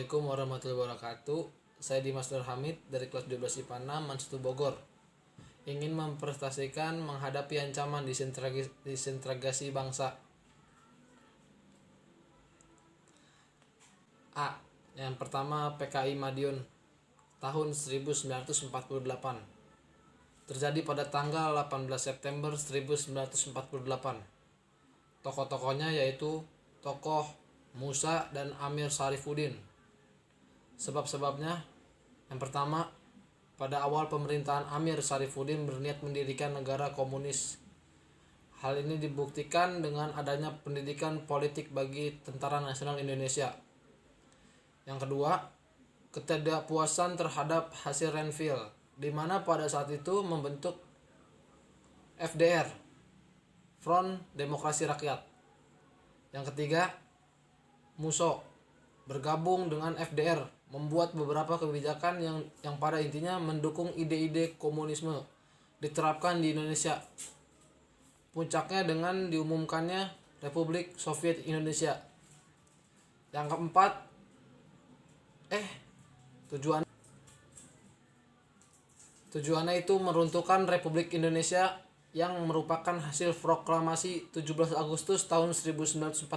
Assalamualaikum warahmatullahi wabarakatuh. Saya Dimas Nur Hamid dari kelas 12 IPA 6 Mansutu Bogor. Ingin mempresentasikan menghadapi ancaman disintegrasi bangsa. A. Yang pertama, PKI Madiun tahun 1948. Terjadi pada tanggal 18 September 1948. Tokoh-tokohnya yaitu tokoh Musa dan Amir Syarifuddin. Sebab-sebabnya, yang pertama, pada awal pemerintahan Amir Syarifuddin berniat mendirikan negara komunis. Hal ini dibuktikan dengan adanya pendidikan politik bagi Tentara Nasional Indonesia. Yang kedua, ketidakpuasan terhadap hasil Renville, di mana pada saat itu membentuk FDR, Front Demokrasi Rakyat. Yang ketiga, Musso bergabung dengan FDR, membuat beberapa kebijakan yang pada intinya mendukung ide-ide komunisme diterapkan di Indonesia. Puncaknya dengan diumumkannya Republik Soviet Indonesia. Yang keempat, tujuannya itu meruntuhkan Republik Indonesia yang merupakan hasil proklamasi 17 Agustus tahun 1945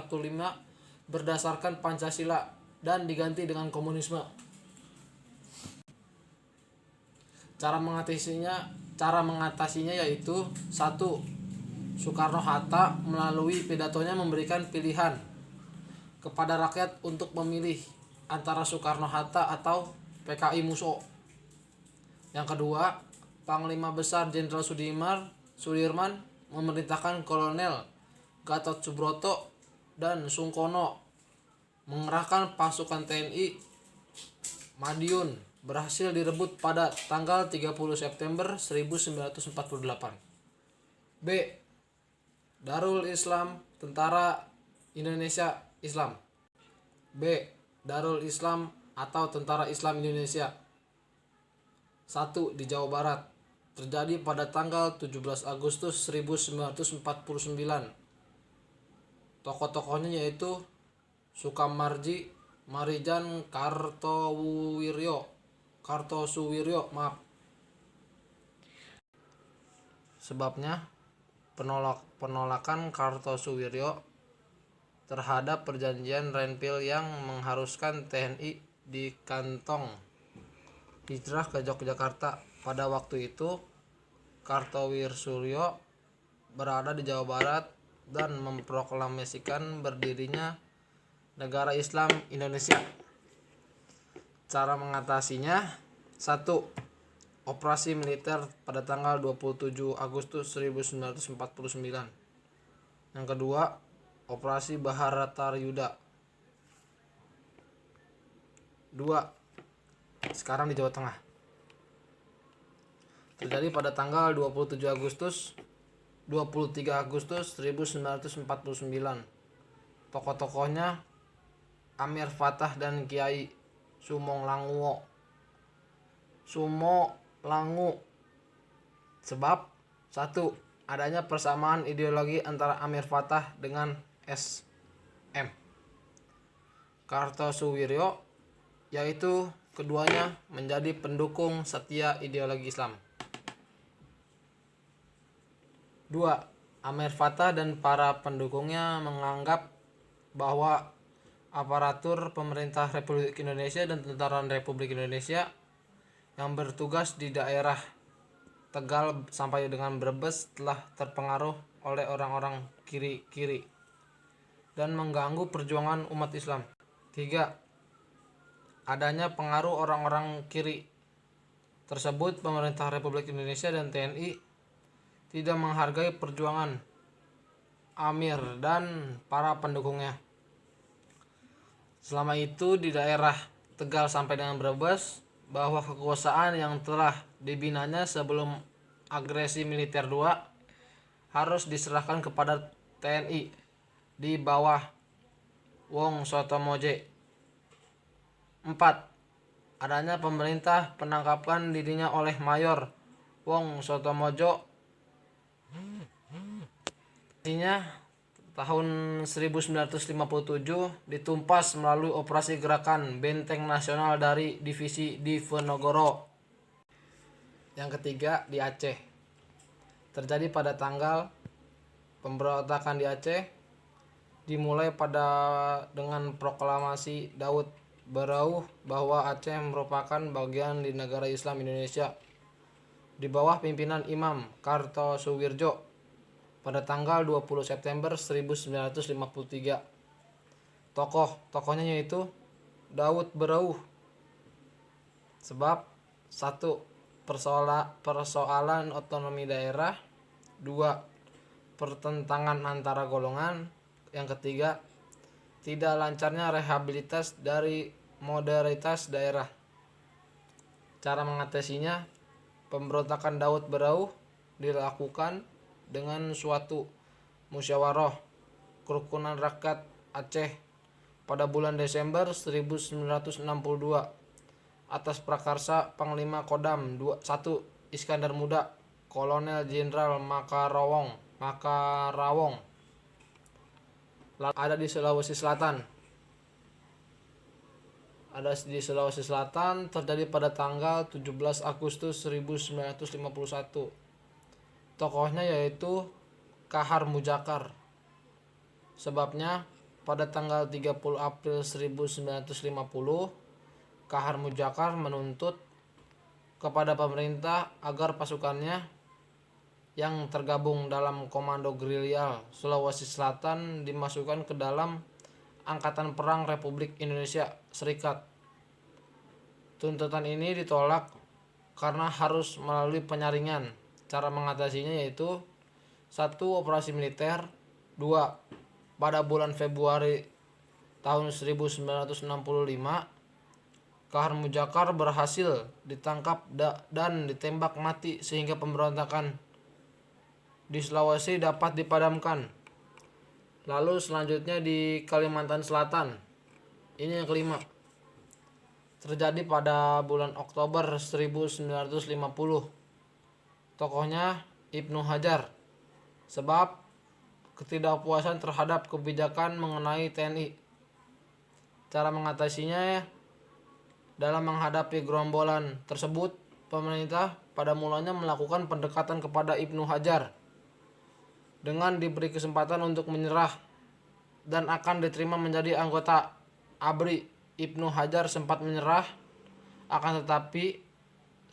berdasarkan Pancasila dan diganti dengan komunisme. Cara mengatasinya yaitu 1. Soekarno-Hatta melalui pidatonya memberikan pilihan kepada rakyat untuk memilih antara Soekarno-Hatta atau PKI Musso. Yang kedua, Panglima Besar Jenderal Sudirman memerintahkan Kolonel Gatot Subroto dan Sungkono mengerahkan pasukan TNI. Madiun berhasil direbut pada tanggal 30 September 1948. B. Darul Islam Tentara Indonesia Islam. B. Darul Islam atau Tentara Islam Indonesia. 1. Di Jawa Barat. Terjadi pada tanggal 17 Agustus 1949. Tokoh-tokohnya yaitu Sukamarji, Marijan Kartosuwiryo. Sebabnya, penolakan Kartosuwiryo terhadap perjanjian Renville yang mengharuskan TNI di kantong hijrah ke Yogyakarta. Pada waktu itu, Kartosuwiryo berada di Jawa Barat dan memproklamasikan berdirinya Negara Islam Indonesia. Cara mengatasinya: 1. Operasi militer pada tanggal 27 Agustus 1949. Yang kedua, Operasi Bharatayuda. 2. Sekarang di Jawa Tengah. Terjadi pada tanggal 23 Agustus 1949. Tokoh-tokohnya Amir Fatah dan Kiai Sumo Langu. Sebab: 1. Adanya persamaan ideologi antara Amir Fatah dengan S.M. Kartosuwiryo, yaitu keduanya menjadi pendukung setia ideologi Islam. 2. Amir Fatah dan para pendukungnya menganggap bahwa aparatur pemerintah Republik Indonesia dan Tentara Republik Indonesia yang bertugas di daerah Tegal sampai dengan Brebes telah terpengaruh oleh orang-orang kiri dan mengganggu perjuangan umat Islam. 3. Adanya pengaruh orang-orang kiri tersebut, pemerintah Republik Indonesia dan TNI tidak menghargai perjuangan Amir dan para pendukungnya. Selama itu di daerah Tegal sampai dengan Brebes, bahwa kekuasaan yang telah dibinanya sebelum agresi militer 2 harus diserahkan kepada TNI di bawah Wong Sotomoje. 4. Adanya pemerintah penangkapan dirinya oleh Mayor Wong Sotomojo. Artinya tahun 1957 ditumpas melalui operasi gerakan Benteng Nasional dari Divisi Diponegoro. Yang ketiga, di Aceh. Terjadi pada tanggal pemberontakan di Aceh dimulai dengan proklamasi Daud Berauh bahwa Aceh merupakan bagian di negara Islam Indonesia di bawah pimpinan Imam Kartosuwirjo pada tanggal 20 September 1953. Tokohnya yaitu Daud Berauh. Sebab 1. Persoalan otonomi daerah. 2. Pertentangan antara golongan. Yang ketiga, tidak lancarnya rehabilitas dari modernitas daerah. Cara mengatasinya, pemberontakan Daud Berauh dilakukan dengan suatu musyawarah kerukunan rakyat Aceh pada bulan Desember 1962 atas prakarsa Panglima Kodam 1 Iskandar Muda, Kolonel Jenderal Makarawong. Ada di Sulawesi Selatan. Terjadi pada tanggal 17 Agustus 1951. Tokohnya yaitu Kahar Mujakar. Sebabnya pada tanggal 30 April 1950 Kahar Mujakar menuntut kepada pemerintah agar pasukannya yang tergabung dalam Komando Gerilya Sulawesi Selatan dimasukkan ke dalam Angkatan Perang Republik Indonesia Serikat. Tuntutan ini ditolak karena harus melalui penyaringan. Cara mengatasinya yaitu 1. Operasi militer. 2. Pada bulan Februari tahun 1965 Kahar Mujakar berhasil ditangkap dan ditembak mati sehingga pemberontakan di Sulawesi dapat dipadamkan. Lalu selanjutnya di Kalimantan Selatan. Ini yang kelima. Terjadi pada bulan Oktober 1950. Tokohnya Ibnu Hajar. Sebab ketidakpuasan terhadap kebijakan mengenai TNI. Cara mengatasinya, dalam menghadapi gerombolan tersebut, pemerintah pada mulanya melakukan pendekatan kepada Ibnu Hajar dengan diberi kesempatan untuk menyerah dan akan diterima menjadi anggota ABRI. Ibnu Hajar sempat menyerah, akan tetapi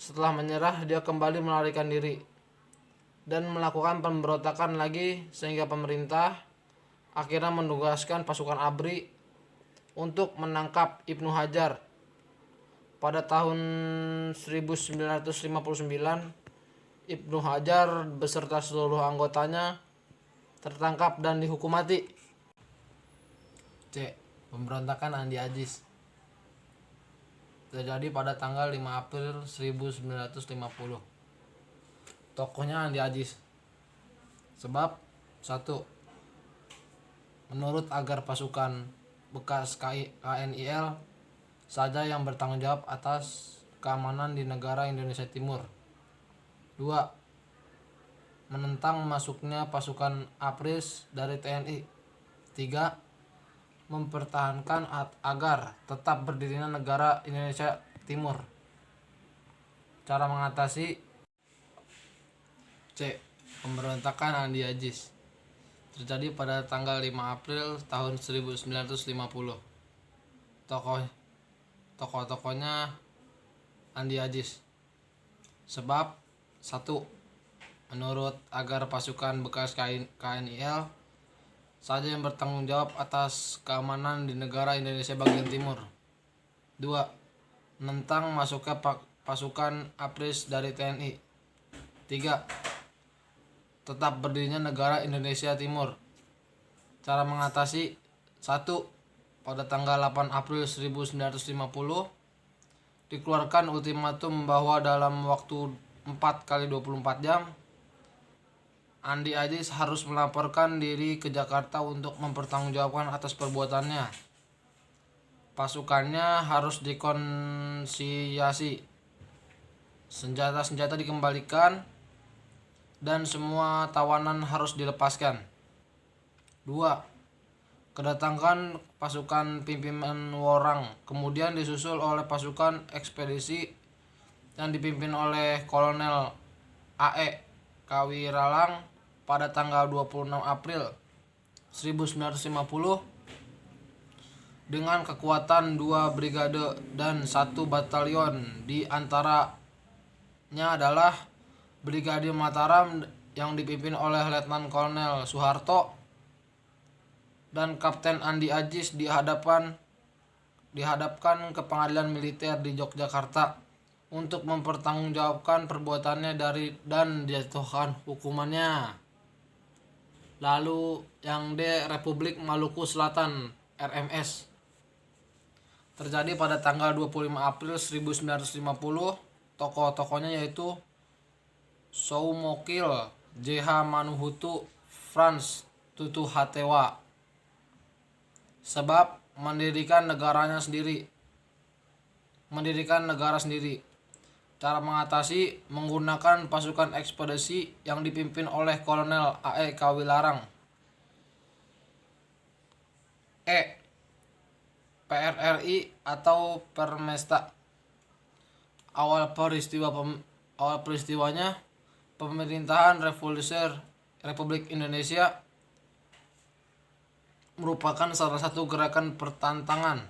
setelah menyerah dia kembali melarikan diri dan melakukan pemberontakan lagi sehingga pemerintah akhirnya menugaskan pasukan ABRI untuk menangkap Ibnu Hajar. Pada tahun 1959, Ibnu Hajar beserta seluruh anggotanya tertangkap dan dihukum mati. C. Pemberontakan Andi Aziz. Terjadi pada tanggal 5 April 1950. Tokohnya Andi Aziz. Sebab 1. Menurut agar pasukan bekas KNIL saja yang bertanggung jawab atas keamanan di negara Indonesia Timur. 2. Menentang masuknya pasukan APRIS dari TNI. 3. Mempertahankan agar tetap berdirinya negara Indonesia Timur. Cara mengatasi. C. Pemberontakan Andi Aziz. Terjadi pada tanggal 5 April tahun 1950. Tokoh-tokohnya Andi Aziz. Sebab 1. Menurut agar pasukan bekas KNIL saja yang bertanggung jawab atas keamanan di negara Indonesia bagian timur. 2. Menentang masuknya pasukan APRIS dari TNI. 3. Tetap berdirinya negara Indonesia Timur. Cara mengatasi. 1. Pada tanggal 8 April 1950 dikeluarkan ultimatum bahwa dalam waktu 4x24 jam Andi Aziz harus melaporkan diri ke Jakarta untuk mempertanggungjawabkan atas perbuatannya. Pasukannya harus dikonsiliasi, senjata-senjata dikembalikan, dan semua tawanan harus dilepaskan. 2. Kedatangan pasukan pimpinan Worang, kemudian disusul oleh pasukan ekspedisi yang dipimpin oleh Kolonel A.E. Kawiralang pada tanggal 26 April 1950 dengan kekuatan 2 brigade dan 1 batalion, di antaranya adalah Brigade Mataram yang dipimpin oleh Letnan Kolonel Soeharto dan Kapten Andi Ajis dihadapkan ke pengadilan militer di Yogyakarta untuk mempertanggungjawabkan perbuatannya dan dijatuhkan hukumannya. Lalu yang D, Republik Maluku Selatan RMS, terjadi pada tanggal 25 April 1950. Tokoh-tokohnya yaitu Soumokil, J.H. Manuhutu, Franz Tutu Hatewa. Sebab mendirikan negara sendiri. Cara mengatasi menggunakan pasukan ekspedisi yang dipimpin oleh Kolonel A.E. Kawilarang. E. PRRI atau Permesta. Awal peristiwanya pemerintahan revolusioner Republik Indonesia merupakan salah satu gerakan pertentangan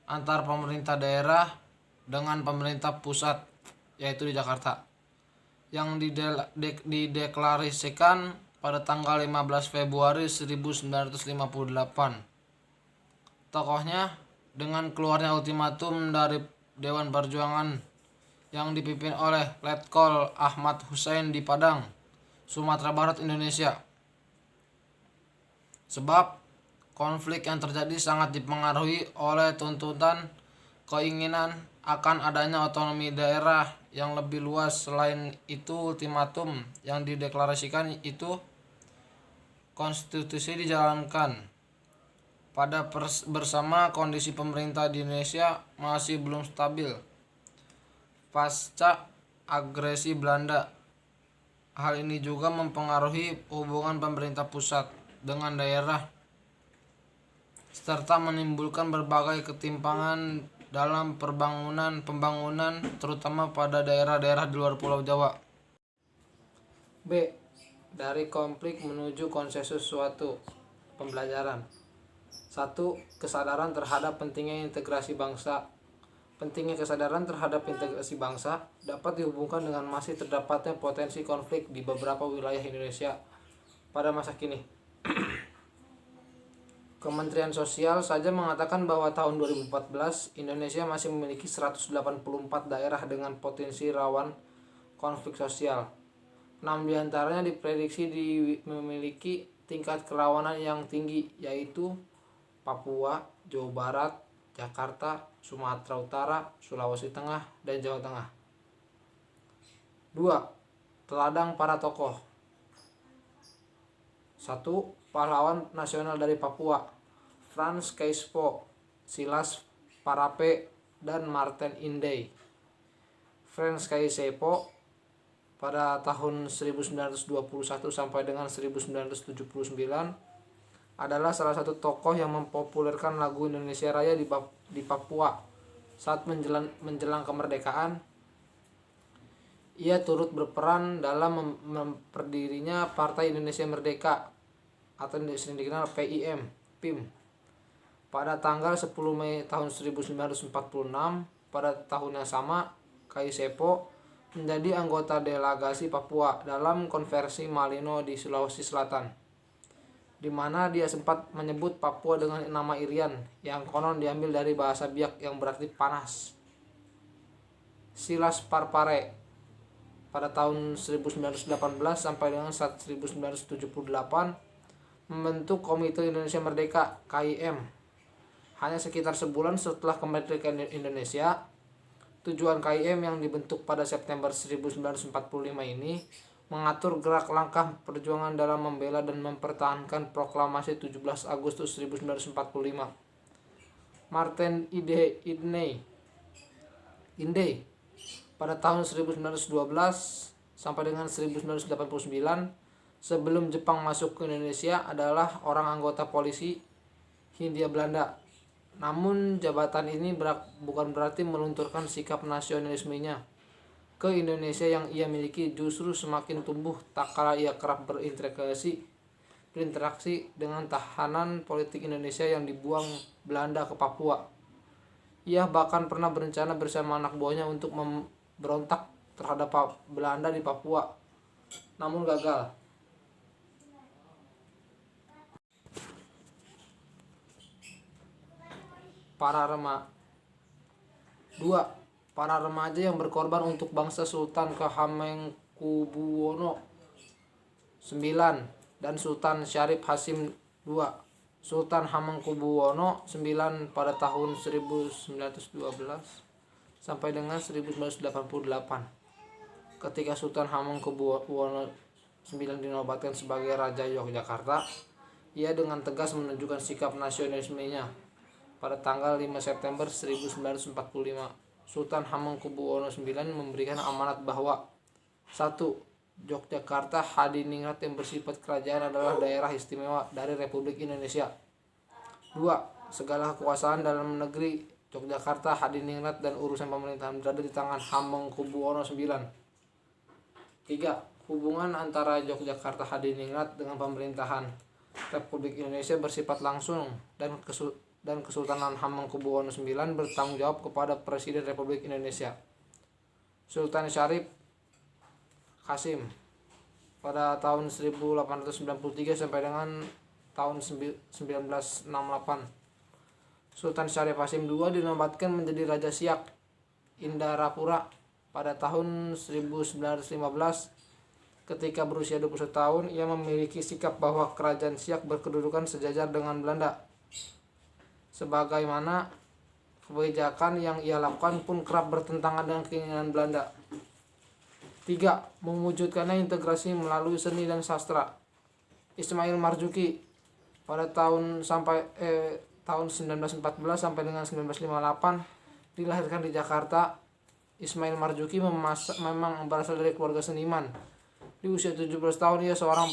antar pemerintah daerah dengan pemerintah pusat, yaitu di Jakarta, yang dideklarasikan pada tanggal 15 Februari 1958. Tokohnya dengan keluarnya ultimatum dari Dewan Perjuangan yang dipimpin oleh Letkol Ahmad Hussein di Padang, Sumatera Barat, Indonesia. Sebab konflik yang terjadi sangat dipengaruhi oleh tuntutan keinginan akan adanya otonomi daerah yang lebih luas. Selain itu, ultimatum yang dideklarasikan itu konstitusi dijalankan pada bersama kondisi pemerintah di Indonesia masih belum stabil pasca agresi Belanda. Hal ini juga mempengaruhi hubungan pemerintah pusat dengan daerah serta menimbulkan berbagai ketimpangan dalam pembangunan terutama pada daerah-daerah di luar Pulau Jawa. B. Dari konflik menuju konsensus suatu pembelajaran. 1. Kesadaran terhadap pentingnya integrasi bangsa. Pentingnya kesadaran terhadap integrasi bangsa dapat dihubungkan dengan masih terdapatnya potensi konflik di beberapa wilayah Indonesia pada masa kini. Kementerian Sosial saja mengatakan bahwa tahun 2014 Indonesia masih memiliki 184 daerah dengan potensi rawan konflik sosial. 6 diantaranya diprediksi memiliki tingkat kerawanan yang tinggi, yaitu Papua, Jawa Barat, Jakarta, Sumatera Utara, Sulawesi Tengah, dan Jawa Tengah. 2. Teladang para tokoh. 1. Pahlawan nasional dari Papua, Frans Keispo, Silas Parape, dan Martin Inday. Frans Keispo pada tahun 1921 sampai dengan 1979 adalah salah satu tokoh yang mempopulerkan lagu Indonesia Raya di Papua saat menjelang kemerdekaan. Ia turut berperan dalam memperdirinya Partai Indonesia Merdeka atau yang sering dikenal PIM pada tanggal 10 Mei tahun 1946. Pada tahun yang sama, Kaisepo menjadi anggota delegasi Papua dalam konversi Malino di Sulawesi Selatan, di mana dia sempat menyebut Papua dengan nama Irian yang konon diambil dari bahasa Biak yang berarti panas. Silas Parpare pada tahun 1918 sampai dengan 1978 membentuk Komite Indonesia Merdeka (KIM). Hanya sekitar sebulan setelah kemerdekaan Indonesia, tujuan KIM yang dibentuk pada September 1945 ini mengatur gerak langkah perjuangan dalam membela dan mempertahankan proklamasi 17 Agustus 1945. Martin Inday pada tahun 1912 sampai dengan 1989 sebelum Jepang masuk ke Indonesia adalah orang anggota polisi Hindia Belanda. Namun jabatan ini bukan berarti melunturkan sikap nasionalismenya ke Indonesia yang ia miliki, justru semakin tumbuh tak kala ia kerap berinteraksi dengan tahanan politik Indonesia yang dibuang Belanda ke Papua. Ia bahkan pernah berencana bersama anak buahnya untuk memberontak terhadap Belanda di Papua, namun gagal. Para remaja yang berkorban untuk bangsa Sultan Hamengkubuwono IX dan Sultan Syarif Hasim II. Sultan Hamengkubuwono IX pada tahun 1912 sampai dengan 1988. Ketika Sultan Hamengkubuwono IX dinobatkan sebagai Raja Yogyakarta, ia dengan tegas menunjukkan sikap nasionalismenya. Pada tanggal 5 September 1945, Sultan Hamengkubuwono IX memberikan amanat bahwa 1. Yogyakarta Hadiningrat yang bersifat kerajaan adalah daerah istimewa dari Republik Indonesia. 2. Segala kekuasaan dalam negeri Yogyakarta Hadiningrat dan urusan pemerintahan berada di tangan Hamengkubuwono IX. 3. Hubungan antara Yogyakarta Hadiningrat dengan pemerintahan Republik Indonesia bersifat langsung dan Kesultanan Hamengkubuwono IX bertanggung jawab kepada Presiden Republik Indonesia Sultan Syarif Hasim pada tahun 1893 sampai dengan tahun 1968. Sultan Syarif Hasim II dinobatkan menjadi Raja Siak Indarapura pada tahun 1915. Ketika berusia 21 tahun, ia memiliki sikap bahwa kerajaan Siak berkedudukan sejajar dengan Belanda. Sebagaimana kebijakan yang ia lakukan pun kerap bertentangan dengan keinginan Belanda. 3. Mewujudkannya integrasi melalui seni dan sastra. Ismail Marzuki pada tahun 1914 sampai dengan 1958 dilahirkan di Jakarta. Ismail Marzuki memang berasal dari keluarga seniman. Di usia 17 tahun ia seorang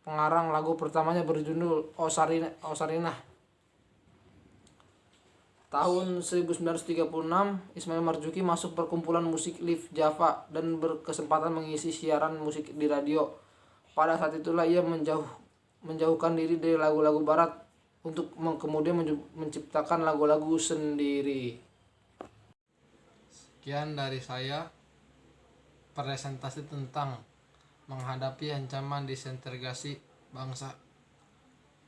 pengarang lagu pertamanya berjudul Osarinah. Tahun 1936, Ismail Marzuki masuk perkumpulan musik Live Java dan berkesempatan mengisi siaran musik di radio. Pada saat itulah ia menjauhkan diri dari lagu-lagu barat untuk kemudian menciptakan lagu-lagu sendiri. Sekian dari saya, presentasi tentang menghadapi ancaman disintegrasi bangsa.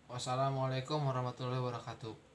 Wassalamualaikum warahmatullahi wabarakatuh.